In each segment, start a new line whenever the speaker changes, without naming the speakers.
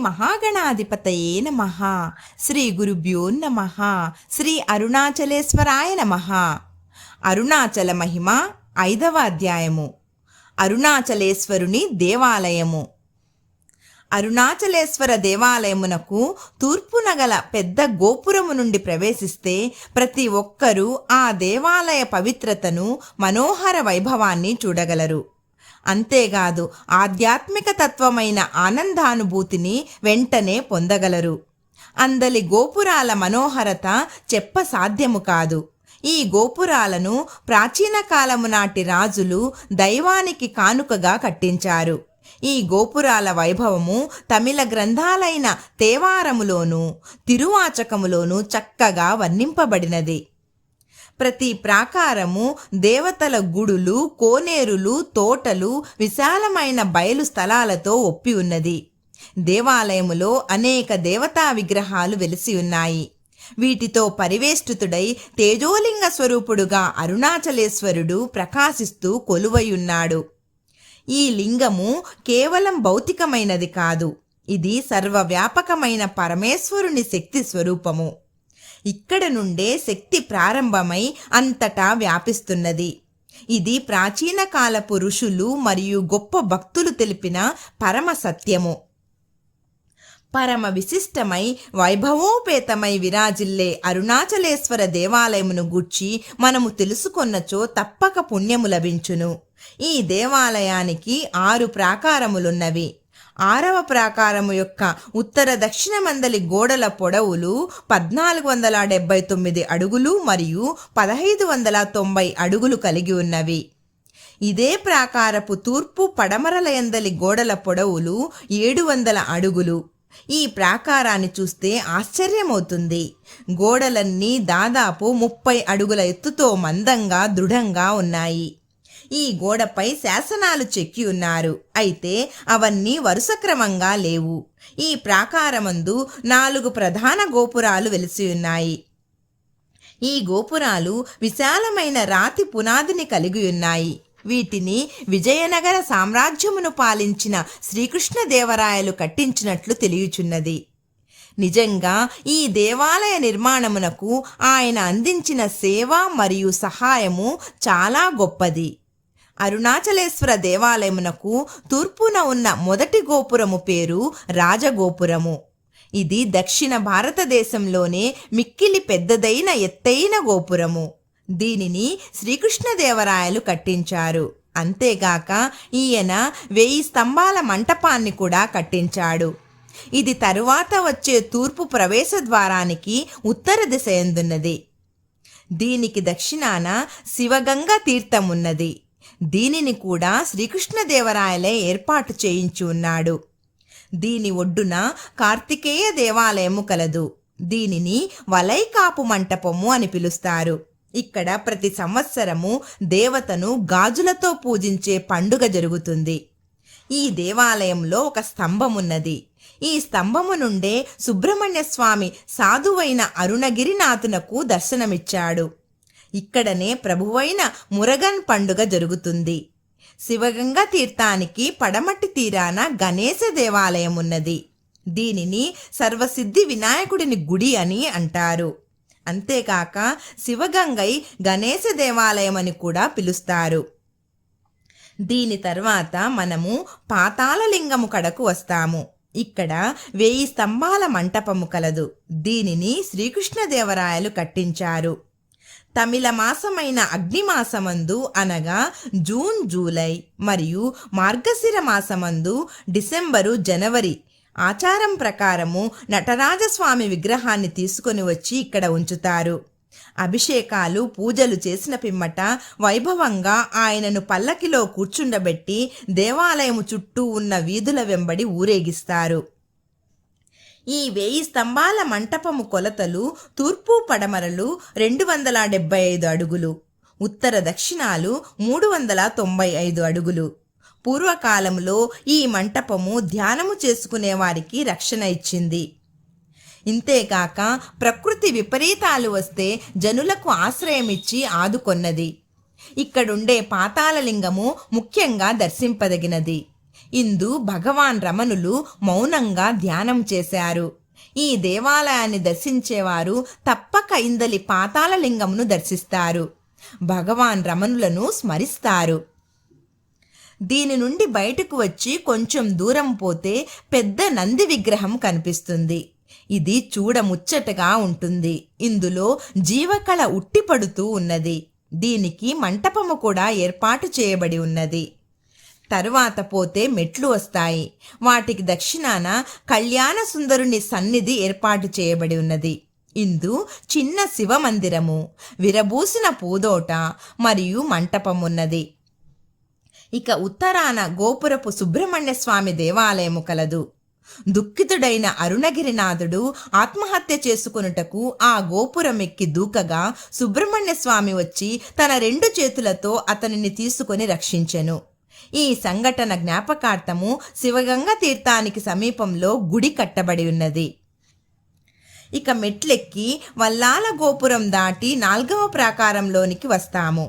మహాగణాధిపతయే నమః. శ్రీ గురుభ్యో నమః. శ్రీ అరుణాచలేశ్వరాయ నమః. అరుణాచల మహిమ 5వ అధ్యాయము. అరుణాచలేశ్వరుని దేవాలయము. అరుణాచలేశ్వర దేవాలయమునకు తూర్పున గల పెద్ద గోపురము నుండి ప్రవేశిస్తే ప్రతి ఒక్కరూ ఆ దేవాలయ పవిత్రతను, మనోహర వైభవాన్ని చూడగలరు. అంతేకాదు ఆధ్యాత్మిక తత్వమైన ఆనందానుభూతిని వెంటనే పొందగలరు. అందలి గోపురాల మనోహరత చెప్ప సాధ్యము కాదు. ఈ గోపురాలను ప్రాచీన కాలము నాటి రాజులు దైవానికి కానుకగా కట్టించారు. ఈ గోపురాల వైభవము తమిళ గ్రంథాలైన తేవారములోను, తిరువాచకములోను చక్కగా వర్ణింపబడినది. ప్రతి ప్రాకారము దేవతల గుడులు, కోనేరులు, తోటలు, విశాలమైన బయలు స్థలాలతో ఒప్పి ఉన్నది. దేవాలయములో అనేక దేవతా విగ్రహాలు వెలిసి ఉన్నాయి. వీటితో పరివేష్టితుడై తేజోలింగ స్వరూపుడుగా అరుణాచలేశ్వరుడు ప్రకాశిస్తూ కొలువయున్నాడు. ఈ లింగము కేవలం భౌతికమైనది కాదు, ఇది సర్వవ్యాపకమైన పరమేశ్వరుని శక్తి స్వరూపము. ఇక్కడ నుండే శక్తి ప్రారంభమై అంతటా వ్యాపిస్తున్నది. ఇది ప్రాచీన కాలపు ఋషులు మరియు గొప్ప భక్తులు తెలిపిన పరమ సత్యము. పరమ విశిష్టమై వైభవోపేతమై విరాజిల్లే అరుణాచలేశ్వర దేవాలయమును గూర్చి మనము తెలుసుకొన్నచో తప్పక పుణ్యము లభించును. ఈ దేవాలయానికి 6 ప్రాకారములున్నవి. 6వ ప్రాకారము యొక్క ఉత్తర దక్షిణ మందలి గోడల పొడవులు 1479 అడుగులు మరియు 1590 అడుగులు కలిగి ఉన్నవి. ఇదే ప్రాకారపు తూర్పు పడమరల యందలి గోడల పొడవులు 700 అడుగులు. ఈ ప్రాకారాన్ని చూస్తే ఆశ్చర్యమవుతుంది. గోడలన్నీ దాదాపు 30 అడుగుల ఎత్తుతో మందంగా దృఢంగా ఉన్నాయి. ఈ గోడపై శాసనాలు చెక్కి ఉన్నారు. అయితే అవన్నీ వరుస క్రమంగా లేవు. ఈ ప్రాకారమందు 4 ప్రధాన గోపురాలు వెలిసి ఉన్నాయి. ఈ గోపురాలు విశాలమైన రాతి పునాదిని కలిగి ఉన్నాయి. వీటిని విజయనగర సామ్రాజ్యమును పాలించిన శ్రీకృష్ణదేవరాయలు కట్టించినట్లు తెలియచున్నది. నిజంగా ఈ దేవాలయ నిర్మాణమునకు ఆయన అందించిన సేవ మరియు సహాయము చాలా గొప్పది. అరుణాచలేశ్వర దేవాలయమునకు తూర్పున ఉన్న మొదటి గోపురము పేరు రాజగోపురము. ఇది దక్షిణ భారతదేశంలోనే మిక్కిలి పెద్దదైన ఎత్తైన గోపురము. దీనిని శ్రీకృష్ణదేవరాయలు కట్టించారు. అంతేగాక ఈయన 1000 స్తంభాల మంటపాన్ని కూడా కట్టించాడు. ఇది తరువాత వచ్చే తూర్పు ప్రవేశ ద్వారానికి ఉత్తర దిశ యందున్నది. దీనికి దక్షిణాన శివగంగ తీర్థం ఉన్నది. దీనిని కూడా శ్రీకృష్ణదేవరాయలే ఏర్పాటు చేయించి ఉన్నాడు. దీని ఒడ్డున కార్తికేయ దేవాలయము కలదు. దీనిని వలైకాపు మంటపము అని పిలుస్తారు. ఇక్కడ ప్రతి సంవత్సరము దేవతను గాజులతో పూజించే పండుగ జరుగుతుంది. ఈ దేవాలయంలో ఒక స్తంభమున్నది. ఈ స్తంభము నుండే సుబ్రహ్మణ్య స్వామి సాధువైన అరుణగిరినాథునకు దర్శనమిచ్చాడు. ఇక్కడనే ప్రభువైన మురగన్ పండుగ జరుగుతుంది. శివగంగ తీర్థానికి పడమటి తీరాన గణేశ దేవాలయం ఉన్నది. దీనిని సర్వసిద్ధి వినాయకుడిని గుడి అని అంటారు. అంతేకాక శివగంగై గణేశ దేవాలయం అని కూడా పిలుస్తారు. దీని తర్వాత మనము పాతాళలింగము కడకు వస్తాము. ఇక్కడ 1000 స్తంభాల మంటపము కలదు. దీనిని శ్రీకృష్ణదేవరాయలు కట్టించారు. తమిళ మాసమైన అగ్నిమాసమందు అనగా జూన్, జూలై మరియు మార్గశిర మాసమందు డిసెంబరు, జనవరి ఆచారం ప్రకారము నటరాజస్వామి విగ్రహాన్ని తీసుకొని వచ్చి ఇక్కడ ఉంచుతారు. అభిషేకాలు, పూజలు చేసిన పిమ్మట వైభవంగా ఆయనను పల్లకిలో కూర్చుండబెట్టి దేవాలయము చుట్టూ ఉన్న వీధుల వెంబడి ఊరేగిస్తారు. ఈ 1000 స్తంభాల మంటపము కొలతలు తూర్పు పడమరలు 275 అడుగులు, ఉత్తర దక్షిణాలు 395 అడుగులు. పూర్వకాలంలో ఈ మంటపము ధ్యానము చేసుకునే వారికి రక్షణ ఇచ్చింది. ఇంతేకాక ప్రకృతి విపరీతాలు వస్తే జనులకు ఆశ్రయమిచ్చి ఆదుకొన్నది. ఇక్కడుండే పాతాళలింగము ముఖ్యంగా దర్శింపదగినది. ఇందు భగవాన్ రమణులు మౌనంగా ధ్యానం చేశారు. ఈ దేవాలయాన్ని దర్శించేవారు తప్పక ఇందలి పాతాళ లింగమును దర్శిస్తారు. భగవాన్ రమణులను స్మరిస్తారు. దీని నుండి బయటకు వచ్చి కొంచెం దూరం పోతే పెద్ద నంది విగ్రహం కనిపిస్తుంది. ఇది చూడముచ్చటగా ఉంటుంది. ఇందులో జీవకళ ఉట్టిపడుతూ ఉన్నది. దీనికి మంటపము కూడా ఏర్పాటు చేయబడి ఉన్నది. తరువాత పోతే మెట్లు వస్తాయి. వాటికి దక్షిణాన కళ్యాణ సుందరుని సన్నిధి ఏర్పాటు చేయబడి ఉన్నది. ఇందు చిన్న శివ మందిరము, విరబూసిన పూదోట మరియు మంటపమున్నది. ఇక ఉత్తరాన గోపురపు సుబ్రహ్మణ్య స్వామి దేవాలయము కలదు. దుఃఖితుడైన అరుణగిరినాథుడు ఆత్మహత్య చేసుకొనుటకు ఆ గోపురమెక్కి దూకగా సుబ్రహ్మణ్య స్వామి వచ్చి తన 2 చేతులతో అతనిని తీసుకొని రక్షించెను. ఈ సంఘటన జ్ఞాపకార్థము శివగంగ తీర్థానికి సమీపంలో గుడి కట్టబడి ఉన్నది. ఇక మెట్లెక్కి వల్లాల గోపురం దాటి 4వ ప్రాకారంలోనికి వస్తాము.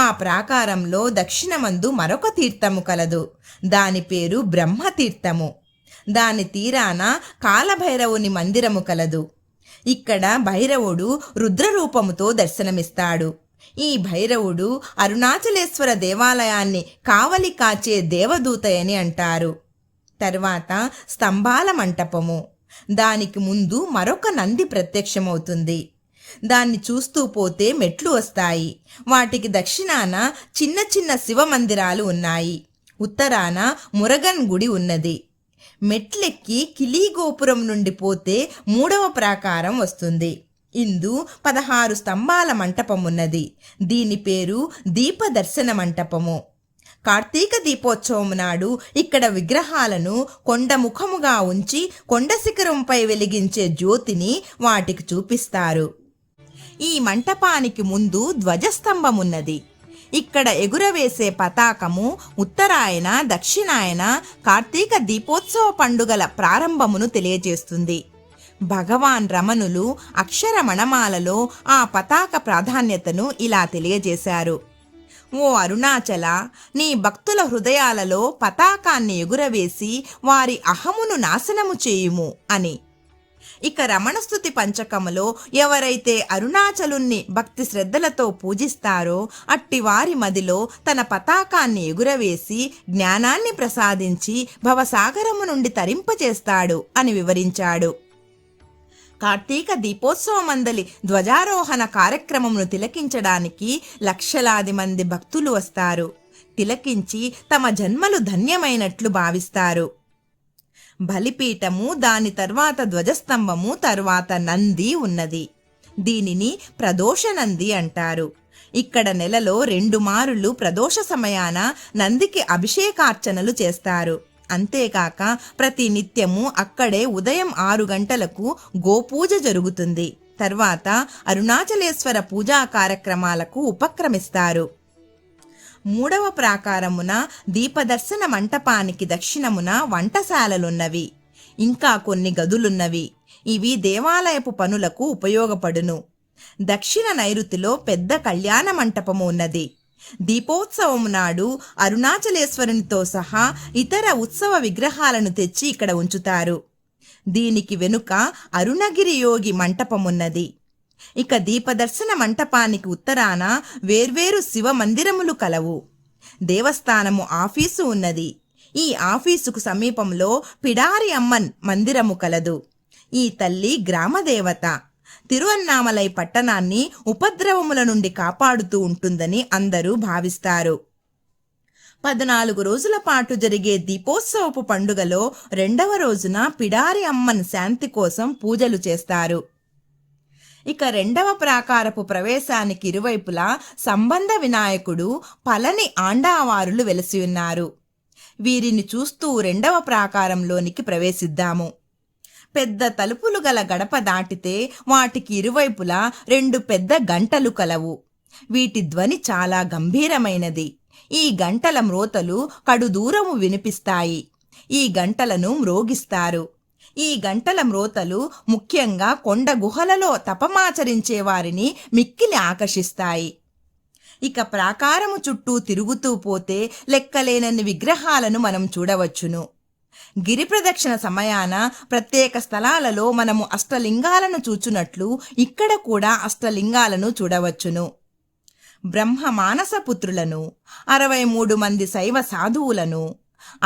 ఆ ప్రాకారంలో దక్షిణమందు మరొక తీర్థము కలదు. దాని పేరు బ్రహ్మతీర్థము. దాని తీరాన కాలభైరవుని మందిరము కలదు. ఇక్కడ భైరవుడు రుద్రరూపముతో దర్శనమిస్తాడు. ఈ భైరవుడు అరుణాచలేశ్వర దేవాలయాన్ని కావలి కాచే దేవదూతయని అంటారు. తర్వాత స్తంభాల మంటపము. దానికి ముందు మరొక నంది ప్రత్యక్షమవుతుంది. దాన్ని చూస్తూ పోతే మెట్లు వస్తాయి. వాటికి దక్షిణాన చిన్న చిన్న శివ మందిరాలు ఉన్నాయి. ఉత్తరాన మురగన్ గుడి ఉన్నది. మెట్లెక్కి కిలీ గోపురం నుండి పోతే 3వ ప్రాకారం వస్తుంది. ఇందు 16 స్తంభాల మంటపమున్నది. దీని పేరు దీపదర్శన మంటపము. కార్తీక దీపోత్సవం నాడు ఇక్కడ విగ్రహాలను కొండ ముఖముగా ఉంచి కొండ శిఖరంపై వెలిగించే జ్యోతిని వాటికి చూపిస్తారు. ఈ మంటపానికి ముందు ధ్వజస్తంభమున్నది. ఇక్కడ ఎగురవేసే పతాకము ఉత్తరాయణ, దక్షిణాయన కార్తీక దీపోత్సవ పండుగల ప్రారంభమును తెలియజేస్తుంది. భగవాన్ రమణులు అక్షర మణమాలలో ఆ పతాక ప్రాధాన్యతను ఇలా తెలియజేశారు. ఓ అరుణాచల, నీ భక్తుల హృదయాలలో పతాకాన్ని ఎగురవేసి వారి అహమును నాశనము చేయుము అని. ఇక రమణస్తుతి పంచకములో ఎవరైతే అరుణాచలుణ్ణి భక్తి శ్రద్ధలతో పూజిస్తారో అట్టి వారి మదిలో తన పతాకాన్ని ఎగురవేసి జ్ఞానాన్ని ప్రసాదించి భవసాగరము నుండి తరింపచేస్తాడు అని వివరించాడు. కార్తీక దీపోత్సవమందలి ధ్వజారోహణ కార్యక్రమమును తిలకించడానికి లక్షలాది మంది భక్తులు వస్తారు. తిలకించి తమ జన్మలు ధన్యమైనట్లు భావిస్తారు. బలిపీఠము, దాని తర్వాత ధ్వజస్తంభము, తర్వాత నంది ఉన్నది. దీనిని ప్రదోష నంది అంటారు. ఇక్కడ నెలలో 2 మారులు ప్రదోష సమయాన నందికి అభిషేకార్చనలు చేస్తారు. అంతేకాక ప్రతి నిత్యము అక్కడే ఉదయం 6 గంటలకు గోపూజ జరుగుతుంది. తర్వాత అరుణాచలేశ్వర పూజా కార్యక్రమాలకు ఉపక్రమిస్తారు. 3వ ప్రాకారమున దీపదర్శన మంటపానికి దక్షిణమున వంటశాలలున్నవి. ఇంకా కొన్ని గదులున్నవి. ఇవి దేవాలయపు పనులకు ఉపయోగపడును. దక్షిణ నైరుతిలో పెద్ద కళ్యాణ మంటపము ఉన్నది. దీపోత్సవం నాడు అరుణాచలేశ్వరునితో సహా ఇతర ఉత్సవ విగ్రహాలను తెచ్చి ఇక్కడ ఉంచుతారు. దీనికి వెనుక అరుణగిరి యోగి మంటపమున్నది. ఇక దీపదర్శన మంటపానికి ఉత్తరాన వేర్వేరు శివ మందిరములు కలవు. దేవస్థానము ఆఫీసు ఉన్నది. ఈ ఆఫీసుకు సమీపంలో పిడారి అమ్మన్ మందిరము కలదు. ఈ తల్లి గ్రామదేవత. తిరువన్నామలై పట్టణాన్ని ఉపద్రవముల నుండి కాపాడుతూ ఉంటుందని అందరూ భావిస్తారు. 14 రోజుల పాటు జరిగే దీపోత్సవపు పండుగలో 2వ రోజున పిడారి అమ్మన్ శాంతి కోసం పూజలు చేస్తారు. ఇక 2వ ప్రాకారపు ప్రవేశానికి ఇరువైపులా సంబంధ వినాయకుడు, పళని ఆండావారులు వెలసి ఉన్నారు. వీరిని చూస్తూ 2వ ప్రాకారంలోనికి ప్రవేశిద్దాము. పెద్ద తలుపులు గల గడప దాటితే వాటికి ఇరువైపులా 2 పెద్ద గంటలు కలవు. వీటి ధ్వని చాలా గంభీరమైనది. ఈ గంటల మ్రోతలు కడు దూరము వినిపిస్తాయి. ఈ గంటలను మ్రోగిస్తారు. ఈ గంటల మ్రోతలు ముఖ్యంగా కొండ గుహలలో తపమాచరించే వారిని మిక్కిలి ఆకర్షిస్తాయి. ఇక ప్రాకారము చుట్టూ తిరుగుతూ పోతే లెక్కలేనన్ని విగ్రహాలను మనం చూడవచ్చును. గిరి ప్రదక్షిణ సమయాన ప్రత్యేక స్థలాలలో మనము అష్టలింగాలను చూచున్నట్లు ఇక్కడ కూడా అష్టలింగాలను చూడవచ్చును. బ్రహ్మ మానస పుత్రులను, 63 మంది శైవ సాధువులను,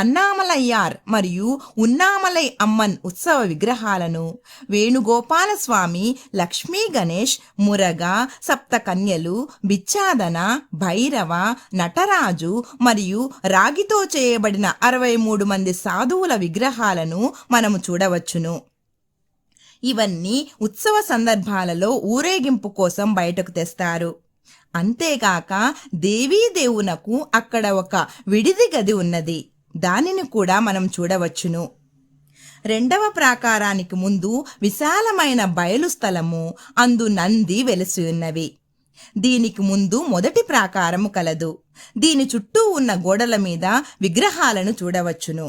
అన్నామలయ్యార్ మరియు ఉన్నామలై అమ్మన్ ఉత్సవ విగ్రహాలను, వేణుగోపాలస్వామి, లక్ష్మీ గణేష్, మురగా, సప్తకన్యలు, బిచ్చాదన, భైరవ, నటరాజు మరియు రాగితో చేయబడిన 63 మంది సాధువుల విగ్రహాలను మనము చూడవచ్చును. ఇవన్నీ ఉత్సవ సందర్భాలలో ఊరేగింపు కోసం బయటకు తెస్తారు. అంతేగాక దేవీదేవునకు అక్కడ ఒక విడిది గది ఉన్నది, దానిని కూడా మనం చూడవచ్చును. రెండవ ప్రాకారానికి ముందు విశాలమైన బయలు స్థలము, అందు నంది వెలిసి ఉన్నవి. దీనికి ముందు మొదటి ప్రాకారము కలదు. దీని చుట్టూ ఉన్న గోడల మీద విగ్రహాలను చూడవచ్చును.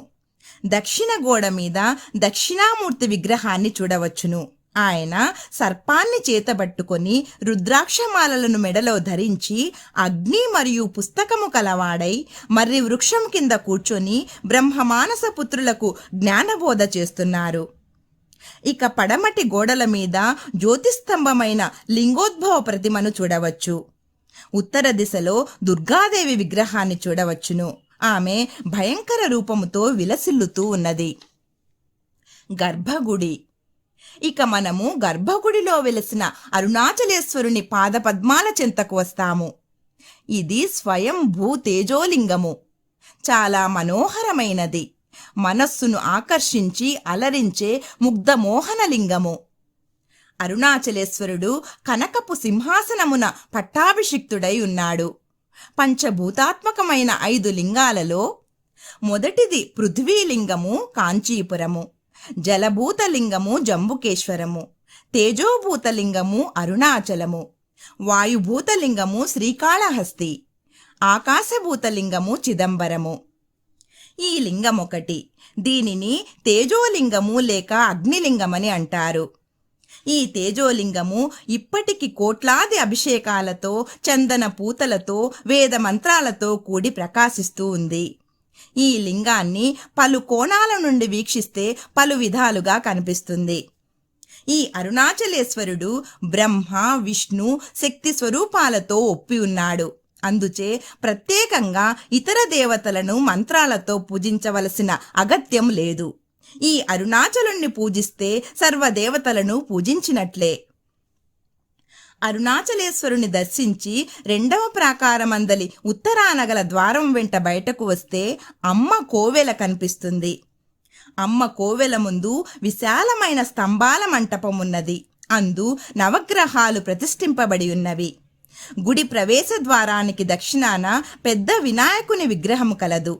దక్షిణ గోడ మీద దక్షిణామూర్తి విగ్రహాన్ని చూడవచ్చును. ఆయన సర్పాన్ని చేతబట్టుకొని రుద్రాక్షమాలలను మెడలో ధరించి అగ్ని మరియు పుస్తకము కలవాడై మర్రి వృక్షం కింద కూర్చొని బ్రహ్మమానస పుత్రులకు జ్ఞానబోధ చేస్తున్నారు. ఇక పడమటి గోడల మీద జ్యోతిస్తంభమైన లింగోద్భవ ప్రతిమను చూడవచ్చు. ఉత్తర దిశలో దుర్గాదేవి విగ్రహాన్ని చూడవచ్చును. ఆమె భయంకర రూపముతో విలసిల్లుతూ ఉన్నది. గర్భగుడి. ఇక మనము గర్భగుడిలో వెలిసిన అరుణాచలేశ్వరుని పాదపద్మాల చెంతకు వస్తాము. ఇది స్వయం భూ తేజోలింగము. చాలా మనోహరమైనది. మనస్సును ఆకర్షించి అలరించే ముగ్ధమోహనలింగము. అరుణాచలేశ్వరుడు కనకపు సింహాసనమున పట్టాభిషిక్తుడై ఉన్నాడు. పంచభూతాత్మకమైన 5 లింగాలలో మొదటిది పృథ్వీలింగము, కాంచీపురము. జలభూతలింగము, జంబుకేశ్వరము. తేజోభూతలింగము, అరుణాచలము. వాయుభూతలింగము, శ్రీకాళహస్తి. ఆకాశభూతలింగము, చిదంబరము. ఈ లింగమొకటి. దీనిని తేజోలింగము లేక అగ్నిలింగమని అంటారు. ఈ తేజోలింగము ఇప్పటికి కోట్లాది అభిషేకాలతో, చందన పూతలతో, వేద మంత్రాలతో కూడి ప్రకాశిస్తూ ఉంది. ఈ లింగాన్ని పలు కోణాల నుండి వీక్షిస్తే పలు విధాలుగా కనిపిస్తుంది. ఈ అరుణాచలేశ్వరుడు బ్రహ్మ, విష్ణు, శక్తి స్వరూపాలతో ఒప్పి ఉన్నాడు. అందుచే ప్రత్యేకంగా ఇతర దేవతలను మంత్రాలతో పూజించవలసిన అగత్యం లేదు. ఈ అరుణాచలుణ్ణి పూజిస్తే సర్వదేవతలను పూజించినట్లే. అరుణాచలేశ్వరుని దర్శించి రెండవ ప్రాకారమందలి ఉత్తరానగల ద్వారం వెంట బయటకు వస్తే అమ్మ కోవెల కనిపిస్తుంది. అమ్మ కోవెల ముందు విశాలమైన స్తంభాల మంటపం ఉన్నది. అందు నవగ్రహాలు ప్రతిష్ఠింపబడి ఉన్నవి. గుడి ప్రవేశ ద్వారానికి దక్షిణాన పెద్ద వినాయకుని విగ్రహము కలదు.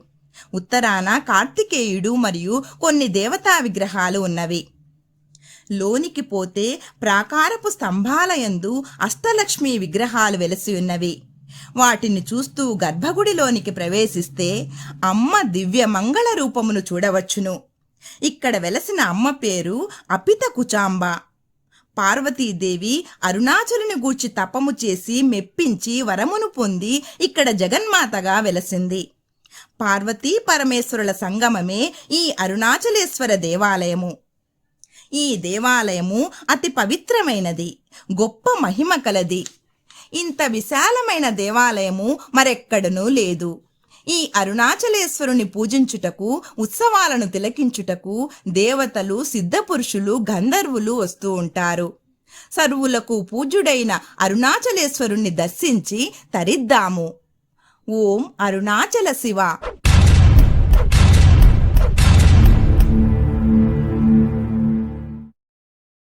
ఉత్తరాన కార్తికేయుడు మరియు కొన్ని దేవతా విగ్రహాలు ఉన్నవి. లోనికి పోతే ప్రాకారపు స్తంభాలయందు అష్టలక్ష్మి విగ్రహాలు వెలసి ఉన్నవి. వాటిని చూస్తూ గర్భగుడిలోనికి ప్రవేశిస్తే అమ్మ దివ్య మంగళ రూపమును చూడవచ్చును. ఇక్కడ వెలసిన అమ్మ పేరు అపిత కుచాంబ. పార్వతీదేవి అరుణాచలుని గూర్చి తపము చేసి మెప్పించి వరమును పొంది ఇక్కడ జగన్మాతగా వెలసింది. పార్వతీ పరమేశ్వరుల సంగమమే ఈ అరుణాచలేశ్వర దేవాలయము. ఈ దేవాలయము అతి పవిత్రమైనది, గొప్ప మహిమ కలది. ఇంత విశాలమైన దేవాలయము మరెక్కడనూ లేదు. ఈ అరుణాచలేశ్వరుని పూజించుటకు, ఉత్సవాలను తిలకించుటకు దేవతలు, సిద్ధపురుషులు, గంధర్వులు వస్తూ ఉంటారు. సర్వులకు పూజ్యుడైన అరుణాచలేశ్వరుణ్ణి దర్శించి తరిద్దాము. ఓం అరుణాచల శివ.